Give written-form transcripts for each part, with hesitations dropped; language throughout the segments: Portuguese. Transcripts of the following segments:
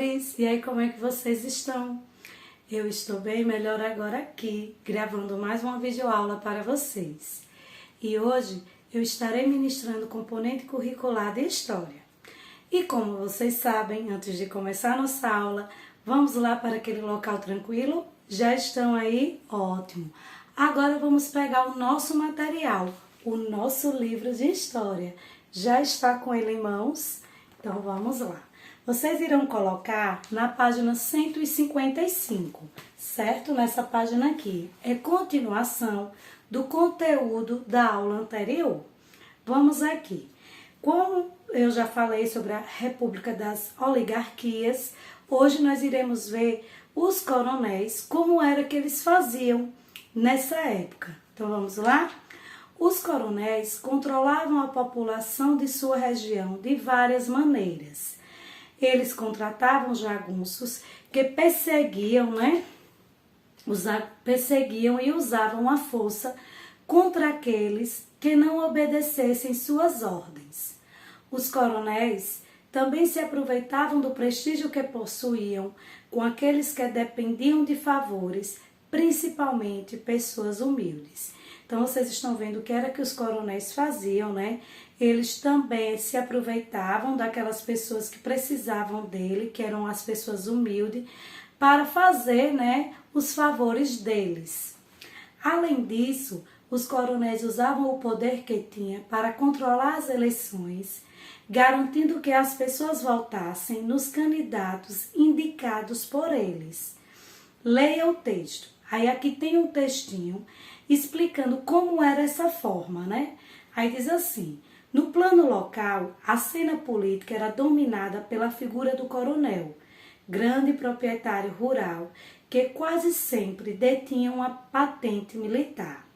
amores! E aí, como é que vocês estão? Eu estou bem melhor agora aqui, gravando mais uma videoaula para vocês. E hoje eu estarei ministrando o componente curricular de História. E como vocês sabem, antes de começar a nossa aula, vamos lá para aquele local tranquilo? Já estão aí? Ótimo! Agora vamos pegar o nosso material, o nosso livro de História. Já está com ele em mãos? Então vamos lá. Vocês irão colocar na página 155, certo? Nessa página aqui. É continuação do conteúdo da aula anterior. Vamos aqui. Como eu já falei sobre a República das Oligarquias, hoje nós iremos ver os coronéis, como era que eles faziam nessa época. Então vamos lá? Os coronéis controlavam a população de sua região de várias maneiras. Eles contratavam jagunços que perseguiam e usavam a força contra aqueles que não obedecessem suas ordens. Os coronéis também se aproveitavam do prestígio que possuíam com aqueles que dependiam de favores, principalmente pessoas humildes. Então, vocês estão vendo o que era que os coronéis faziam, né? Eles também se aproveitavam daquelas pessoas que precisavam dele, que eram as pessoas humildes, para fazer, os favores deles. Além disso, os coronéis usavam o poder que tinha para controlar as eleições, garantindo que as pessoas votassem nos candidatos indicados por eles. Leia o texto. Aí aqui tem um textinho explicando como era essa forma, Aí diz assim: no plano local, a cena política era dominada pela figura do coronel, grande proprietário rural, que quase sempre detinha uma patente militar.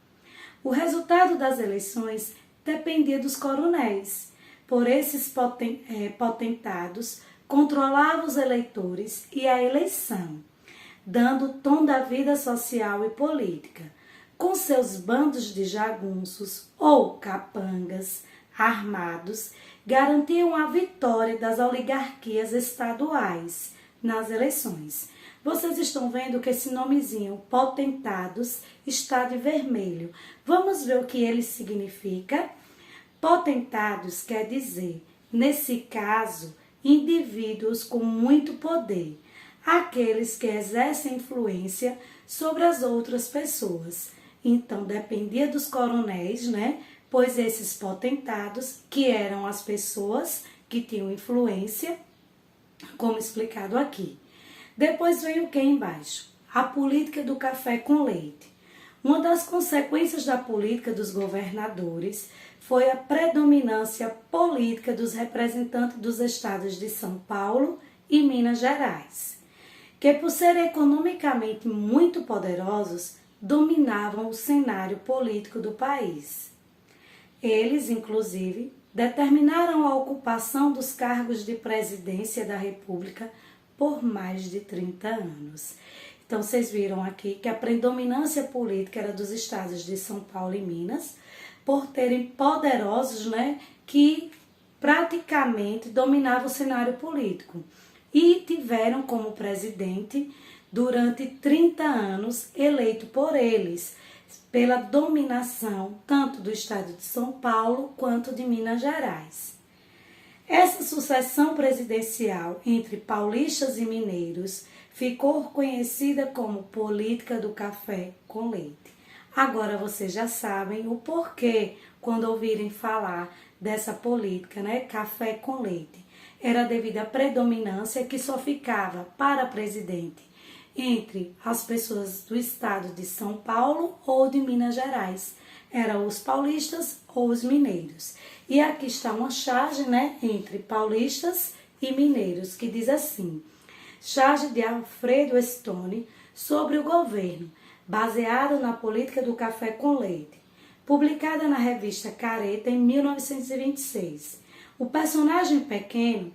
O resultado das eleições dependia dos coronéis. Por esses potentados, controlava os eleitores e a eleição, dando o tom da vida social e política. Com seus bandos de jagunços ou capangas armados, garantiam a vitória das oligarquias estaduais nas eleições. Vocês estão vendo que esse nomezinho, potentados, está de vermelho. Vamos ver o que ele significa? Potentados quer dizer, nesse caso, indivíduos com muito poder, aqueles que exercem influência sobre as outras pessoas. Então, dependia dos coronéis, Pois esses potentados, que eram as pessoas que tinham influência, como explicado aqui. Depois vem o que embaixo? A política do café com leite. Uma das consequências da política dos governadores foi a predominância política dos representantes dos estados de São Paulo e Minas Gerais, que por serem economicamente muito poderosos, dominavam o cenário político do país. Eles, inclusive, determinaram a ocupação dos cargos de presidência da República por mais de 30 anos. Então, vocês viram aqui que a predominância política era dos estados de São Paulo e Minas, por terem poderosos, que praticamente dominavam o cenário político. E tiveram como presidente, durante 30 anos, eleito por eles, pela dominação tanto do estado de São Paulo quanto de Minas Gerais. Essa sucessão presidencial entre paulistas e mineiros ficou conhecida como política do café com leite. Agora vocês já sabem o porquê quando ouvirem falar dessa política, café com leite. Era devido à predominância que só ficava para presidente entre as pessoas do estado de São Paulo ou de Minas Gerais. Eram os paulistas ou os mineiros. E aqui está uma charge, entre paulistas e mineiros, que diz assim: charge de Alfredo Stone sobre o governo, baseado na política do café com leite, publicada na revista Careta em 1926. O personagem pequeno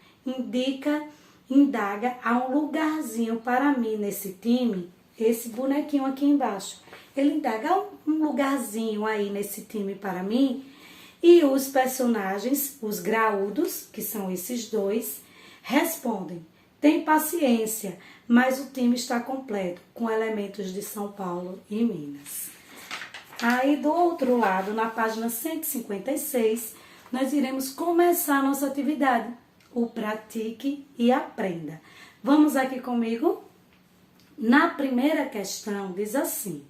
indaga a um lugarzinho para mim nesse time, esse bonequinho aqui embaixo. Ele indaga um lugarzinho aí nesse time para mim, e os personagens, os graúdos, que são esses dois, respondem: Tem paciência, mas o time está completo, com elementos de São Paulo e Minas. Aí, do outro lado, na página 156, nós iremos começar a nossa atividade, o pratique e aprenda. Vamos aqui comigo? Na primeira questão, diz assim: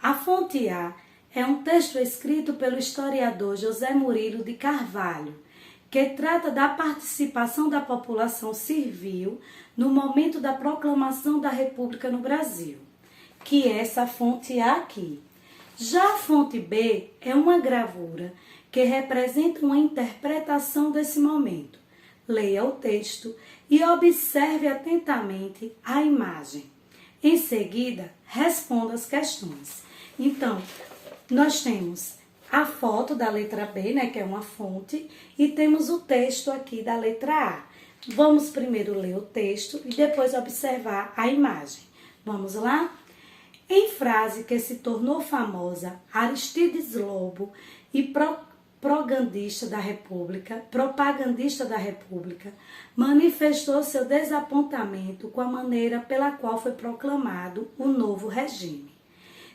a fonte A é um texto escrito pelo historiador José Murilo de Carvalho, que trata da participação da população servil no momento da proclamação da República no Brasil, que é essa fonte A aqui. Já a fonte B é uma gravura que representa uma interpretação desse momento. Leia o texto e observe atentamente a imagem. Em seguida, responda as questões. Então, nós temos a foto da letra B, né, que é uma fonte, e temos o texto aqui da letra A. Vamos primeiro ler o texto e depois observar a imagem. Vamos lá? Em frase que se tornou famosa, Aristides Lobo e propagandista da República, manifestou seu desapontamento com a maneira pela qual foi proclamado o novo regime.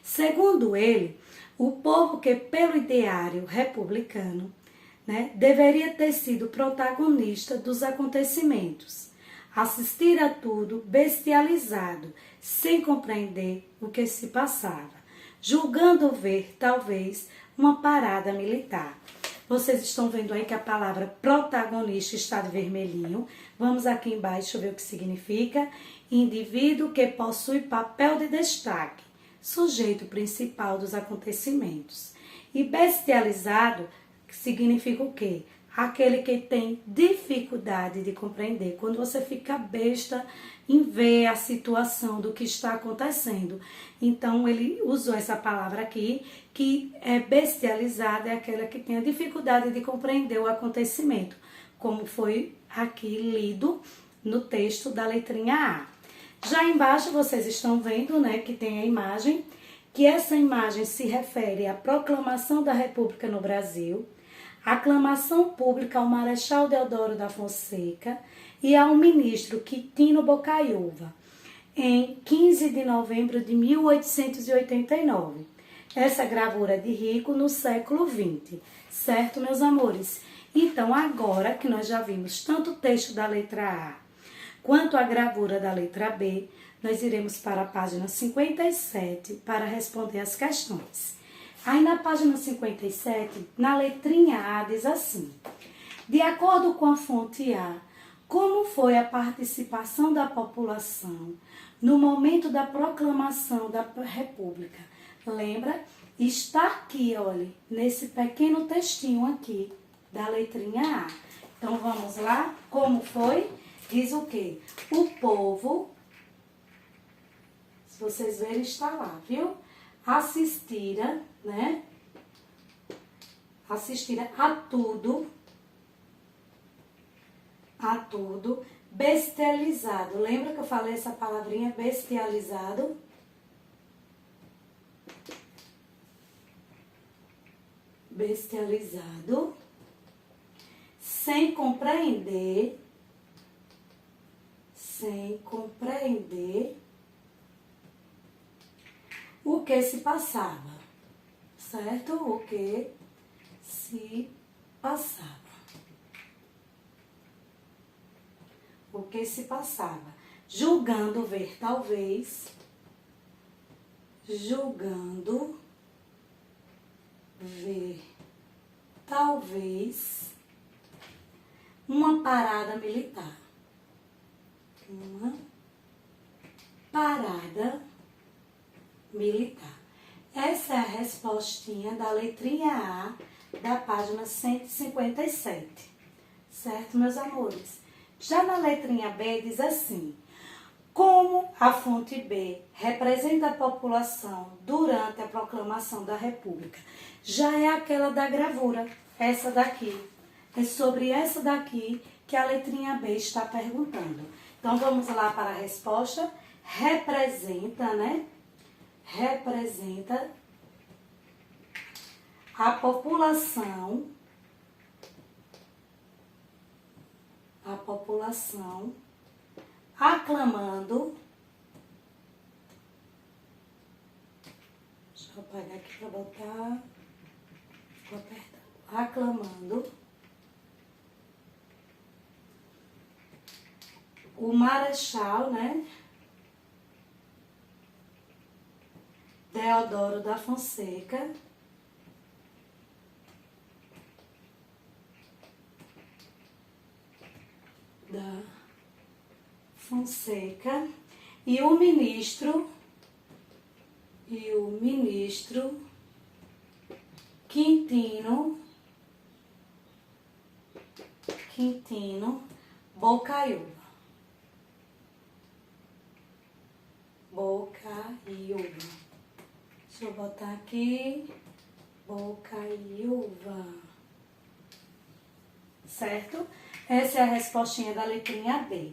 Segundo ele, o povo que pelo ideário republicano, deveria ter sido protagonista dos acontecimentos, assistir a tudo bestializado, sem compreender o que se passava, julgando ver, talvez, uma parada militar. Vocês estão vendo aí que a palavra protagonista está de vermelhinho. Vamos aqui embaixo ver o que significa. Indivíduo que possui papel de destaque, sujeito principal dos acontecimentos. E bestializado significa o quê? Aquele que tem dificuldade de compreender. Quando você fica besta em ver a situação do que está acontecendo. Então, ele usou essa palavra aqui, que é bestializada, é aquela que tem a dificuldade de compreender o acontecimento, como foi aqui lido no texto da letrinha A. Já embaixo vocês estão vendo, que tem a imagem, que essa imagem se refere à proclamação da República no Brasil, aclamação pública ao Marechal Deodoro da Fonseca e ao ministro Quitino Bocaiúva, em 15 de novembro de 1889. Essa gravura de Rico no século XX, certo, meus amores? Então, agora que nós já vimos tanto o texto da letra A quanto a gravura da letra B, nós iremos para a página 57 para responder as questões. Aí na página 57, na letrinha A, diz assim: de acordo com a fonte A, como foi a participação da população no momento da proclamação da República? Lembra? Está aqui, olha, nesse pequeno textinho aqui da letrinha A. Então vamos lá? Como foi? Diz o quê? O povo, se vocês verem, está lá, viu? Assistira a tudo, bestializado. Lembra que eu falei essa palavrinha, bestializado? Bestializado, sem compreender o que se passava, certo? O que se passava. O que se passava. Julgando ver, talvez. Julgando ver, talvez, uma parada militar. Uma parada militar. Essa é a respostinha da letrinha A da página 157. Certo, meus amores? Já na letrinha B diz assim: como a fonte B representa a população durante a proclamação da República? Já é aquela da gravura, essa daqui. É sobre essa daqui que a letrinha B está perguntando. Então, vamos lá para a resposta. Representa, Representa a população aclamando. Deixa eu apagar aqui para botar. Ficou apertado. Aclamando o Marechal, né? Deodoro da Fonseca. E o ministro Quintino Bocaiúva. Deixa eu botar aqui. Bocaiúva. Certo? Essa é a respostinha da letrinha B.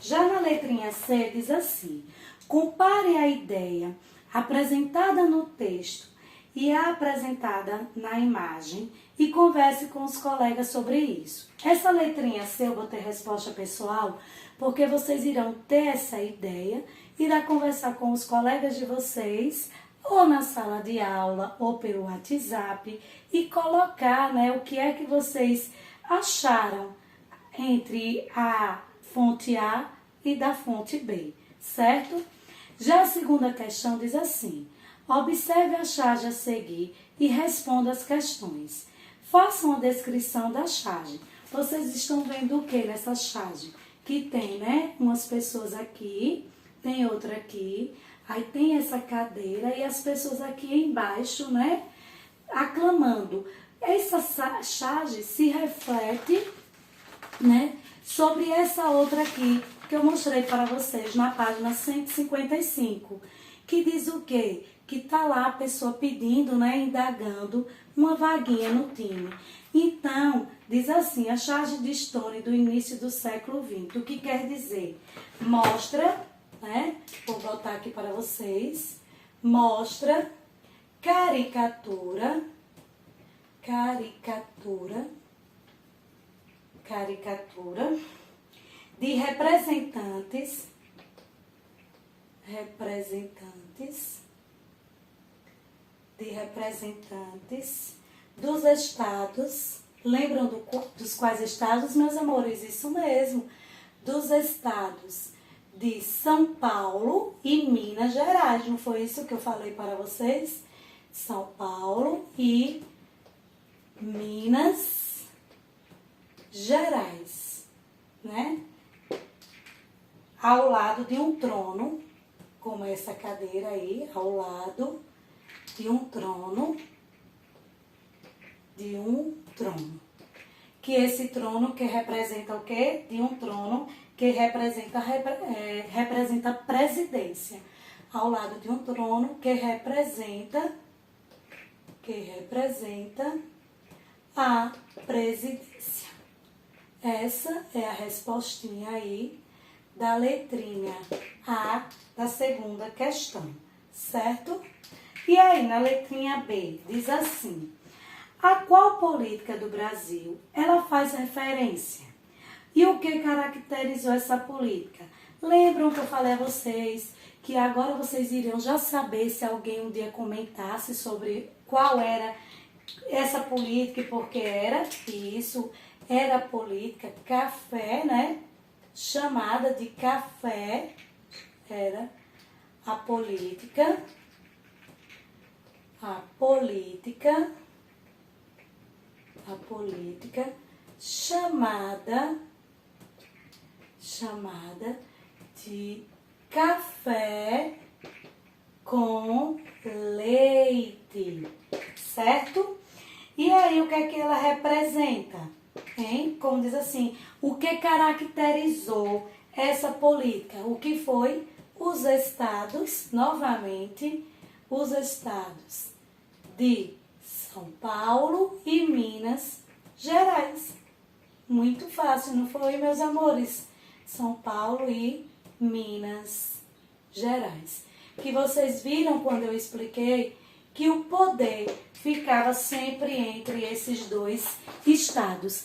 Já na letrinha C diz assim: compare a ideia apresentada no texto e a apresentada na imagem e converse com os colegas sobre isso. Essa letrinha C eu botei resposta pessoal porque vocês irão ter essa ideia, irá conversar com os colegas de vocês ou na sala de aula ou pelo WhatsApp e colocar, né, o que é que vocês acharam entre a fonte A e da fonte B, certo? Já a segunda questão diz assim: observe a charge a seguir e responda as questões. Façam a descrição da charge. Vocês estão vendo o que nessa charge? Que tem, né, umas pessoas aqui, tem outra aqui, aí tem essa cadeira e as pessoas aqui embaixo, né, aclamando. Essa charge se reflete, né, sobre essa outra aqui, que eu mostrei para vocês na página 155, que diz o quê? Que tá lá a pessoa pedindo, né, indagando uma vaguinha no time. Então, diz assim: a charge de Stone do início do século XX. O que quer dizer? Mostra, né, vou botar aqui para vocês, mostra caricatura de representantes dos estados. Lembram dos quais estados, meus amores? Isso mesmo, dos estados de São Paulo e Minas Gerais. Não foi isso que eu falei para vocês? São Paulo e Minas Gerais, né? Ao lado de um trono, como essa cadeira aí, ao lado de um trono, que esse trono que representa o quê? De um trono que representa a presidência, ao lado de um trono que representa a presidência. Essa é a respostinha aí da letrinha A da segunda questão, certo? E aí, na letrinha B, diz assim: a qual política do Brasil ela faz referência? E o que caracterizou essa política? Lembram que eu falei a vocês que agora vocês iriam já saber se alguém um dia comentasse sobre qual era essa política e por que era? Isso era a política café, né? Chamada de café, era a política chamada de café com leite, certo? E aí, o que é que ela representa? Hein? Como diz assim, o que caracterizou essa política? O que foi? Os estados, novamente, os estados de São Paulo e Minas Gerais. Muito fácil, não foi, meus amores? São Paulo e Minas Gerais. Que vocês viram quando eu expliquei que o poder ficava sempre entre esses dois estados.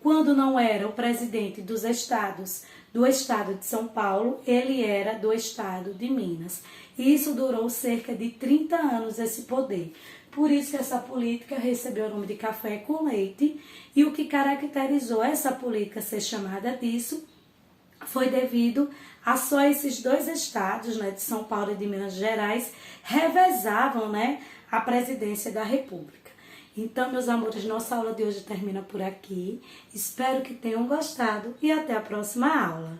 Quando não era o presidente dos estados do estado de São Paulo, ele era do estado de Minas. E isso durou cerca de 30 anos, esse poder. Por isso que essa política recebeu o nome de café com leite, e o que caracterizou essa política ser chamada disso foi devido a só esses dois estados, né, de São Paulo e de Minas Gerais, revezavam, né, a presidência da República. Então, meus amores, nossa aula de hoje termina por aqui. Espero que tenham gostado e até a próxima aula.